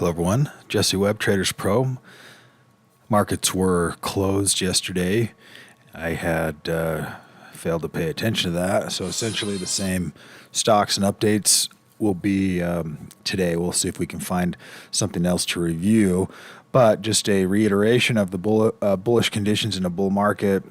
Hello everyone, Jesse Webb, TradersPro. Markets were closed yesterday. I had failed to pay attention to that, so essentially the same stocks and updates will be today. We'll see if we can find something else to review, but just a reiteration of the bullish conditions in a bull market.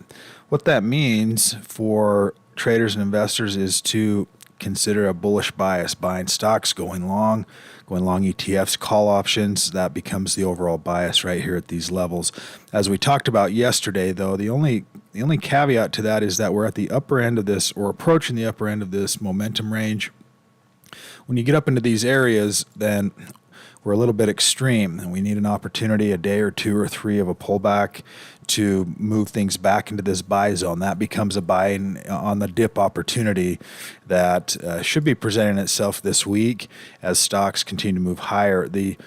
What that means for traders and investors is to consider a bullish bias, buying stocks, going long ETFs, call options. That becomes the overall bias right here at these levels. As we talked about yesterday, though, the only caveat to that is that we're at the upper end of this, or approaching the upper end of this momentum range. When you get up into these areas, then we're a little bit extreme, and we need an opportunity, a day or two or three of a pullback to move things back into this buy zone. That becomes a buying on the dip opportunity that should be presenting itself this week as stocks continue to move higher. The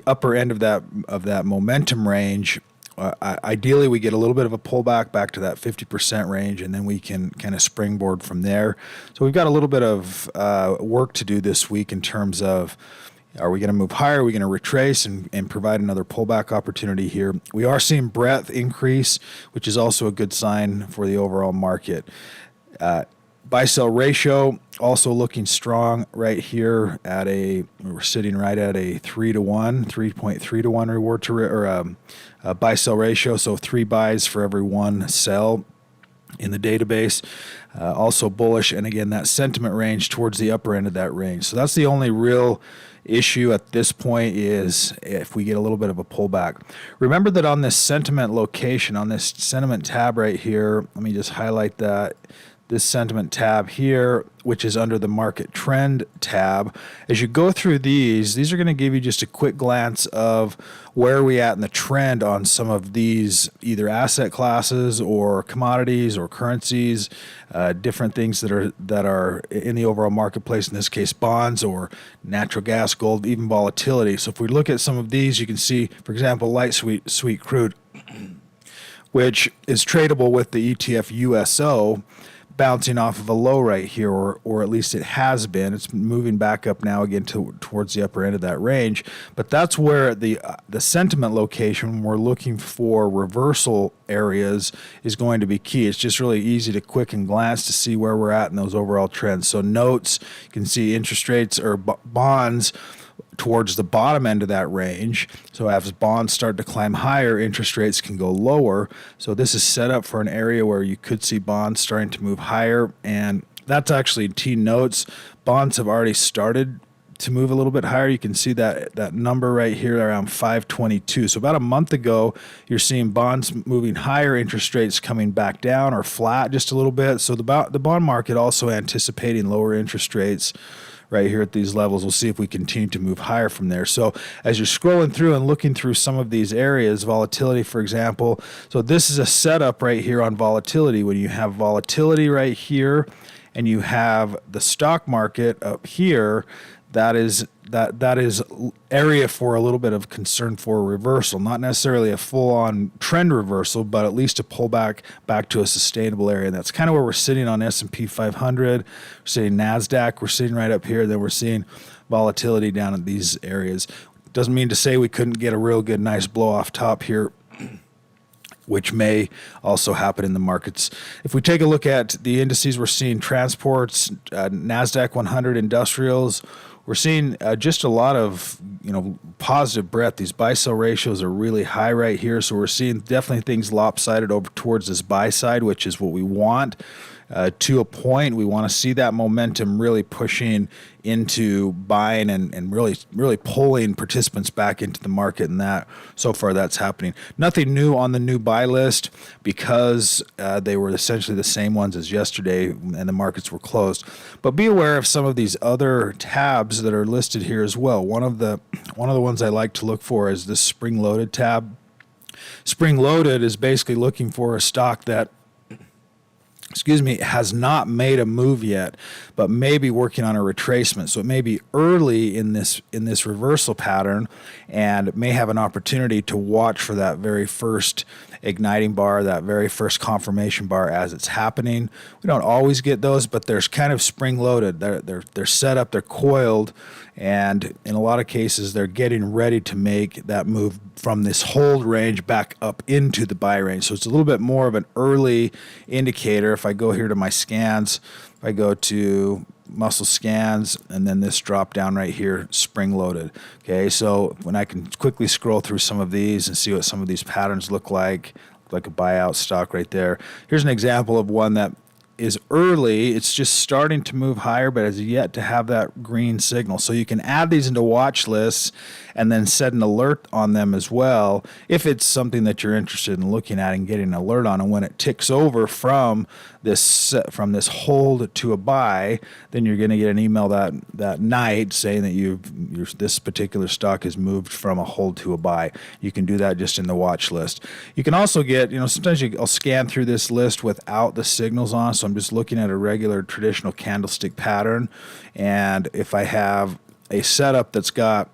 upper end of that momentum range. Ideally, we get a little bit of a pullback back to that 50% range, and then we can kind of springboard from there. So we've got a little bit of work to do this week in terms of, are we going to move higher? Are we going to retrace and provide another pullback opportunity here? We are seeing breadth increase, which is also a good sign for the overall market. Buy-sell ratio also looking strong right here we're sitting right at a 3.3 to 1 reward to buy-sell ratio. So 3 buys for every 1 sell in the database. Also bullish, and again, that sentiment range towards the upper end of that range. So that's the only real issue at this point, is if we get a little bit of a pullback. Remember that on this sentiment location, on this sentiment tab right here, let me just highlight that. This sentiment tab here, which is under the market trend tab. As you go through these are going to give you just a quick glance of where are we at in the trend on some of these either asset classes or commodities or currencies, different things that are in the overall marketplace, in this case bonds or natural gas, gold, even volatility. So if we look at some of these, you can see, for example, light sweet crude, which is tradable with the ETF USO, bouncing off of a low right here, or at least it has been. It's moving back up now again towards the upper end of that range. But that's where the sentiment location, when we're looking for reversal areas, is going to be key. It's just really easy to quick and glance to see where we're at in those overall trends. So notes, you can see interest rates or bonds towards the bottom end of that range. So as bonds start to climb higher, interest rates can go lower. So this is set up for an area where you could see bonds starting to move higher, and that's actually T notes. Bonds have already started to move a little bit higher. You can see that number right here around 522. So about a month ago, you're seeing bonds moving higher, interest rates coming back down or flat just a little bit. So the bond market also anticipating lower interest rates right here at these levels. We'll see if we continue to move higher from there. So as you're scrolling through and looking through some of these areas, volatility, for example, so this is a setup right here on volatility. When you have volatility right here and you have the stock market up here, that is area for a little bit of concern for a reversal, not necessarily a full-on trend reversal, but at least a pullback back to a sustainable area. And that's kind of where we're sitting on S&P 500. We're sitting NASDAQ. We're sitting right up here. Then we're seeing volatility down in these areas. Doesn't mean to say we couldn't get a real good, nice blow off top here, which may also happen in the markets. If we take a look at the indices, we're seeing transports, NASDAQ 100 industrials. We're seeing just a lot of positive breadth. These buy-sell ratios are really high right here, so we're seeing definitely things lopsided over towards this buy side, which is what we want. To a point, we want to see that momentum really pushing into buying and really pulling participants back into the market, and that so far that's happening. Nothing new on the new buy list because they were essentially the same ones as yesterday and the markets were closed. But be aware of some of these other tabs that are listed here as well. One of the ones I like to look for is this spring loaded tab. Spring loaded is basically looking for a stock that has not made a move yet, but may be working on a retracement. So it may be early in this reversal pattern and may have an opportunity to watch for that very first igniting bar, that very first confirmation bar as it's happening. We don't always get those, but they're kind of spring-loaded. They're set up, they're coiled, and in a lot of cases, they're getting ready to make that move from this hold range back up into the buy range. So it's a little bit more of an early indicator. If I go here to my scans, if I go to muscle scans, and then this drop down right here, spring loaded. Okay, so when I can quickly scroll through some of these and see what some of these patterns look like a buyout stock right there. Here's an example of one that is early. It's just starting to move higher, but has yet to have that green signal. So you can add these into watch lists and then set an alert on them as well if it's something that you're interested in looking at and getting an alert on. And when it ticks over from this hold to a buy, then you're going to get an email that night saying that this particular stock has moved from a hold to a buy. You can do that just in the watch list. You can also get, sometimes I'll scan through this list without the signals on, so I'm just looking at a regular traditional candlestick pattern, and if I have a setup that's got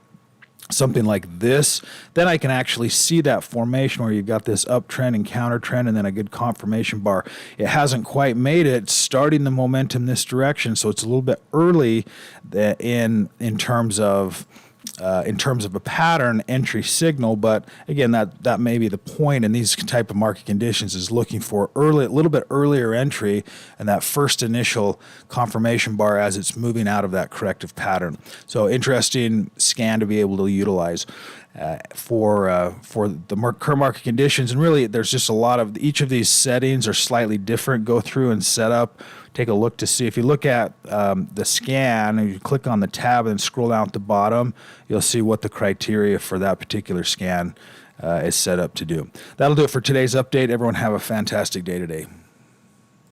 something like this, then I can actually see that formation where you've got this uptrend and counter trend and then a good confirmation bar. It hasn't quite made it, starting the momentum this direction, so it's a little bit early in terms of a pattern entry signal. But again, that may be the point in these type of market conditions, is looking for a little bit earlier entry and that first initial confirmation bar as it's moving out of that corrective pattern. So interesting scan to be able to utilize for the current market conditions. And really, there's just a lot of each of these settings are slightly different. Go through and set up. Take a look to see. If you look at the scan and you click on the tab and scroll down at the bottom, you'll see what the criteria for that particular scan is set up to do. That'll do it for today's update. Everyone have a fantastic day today.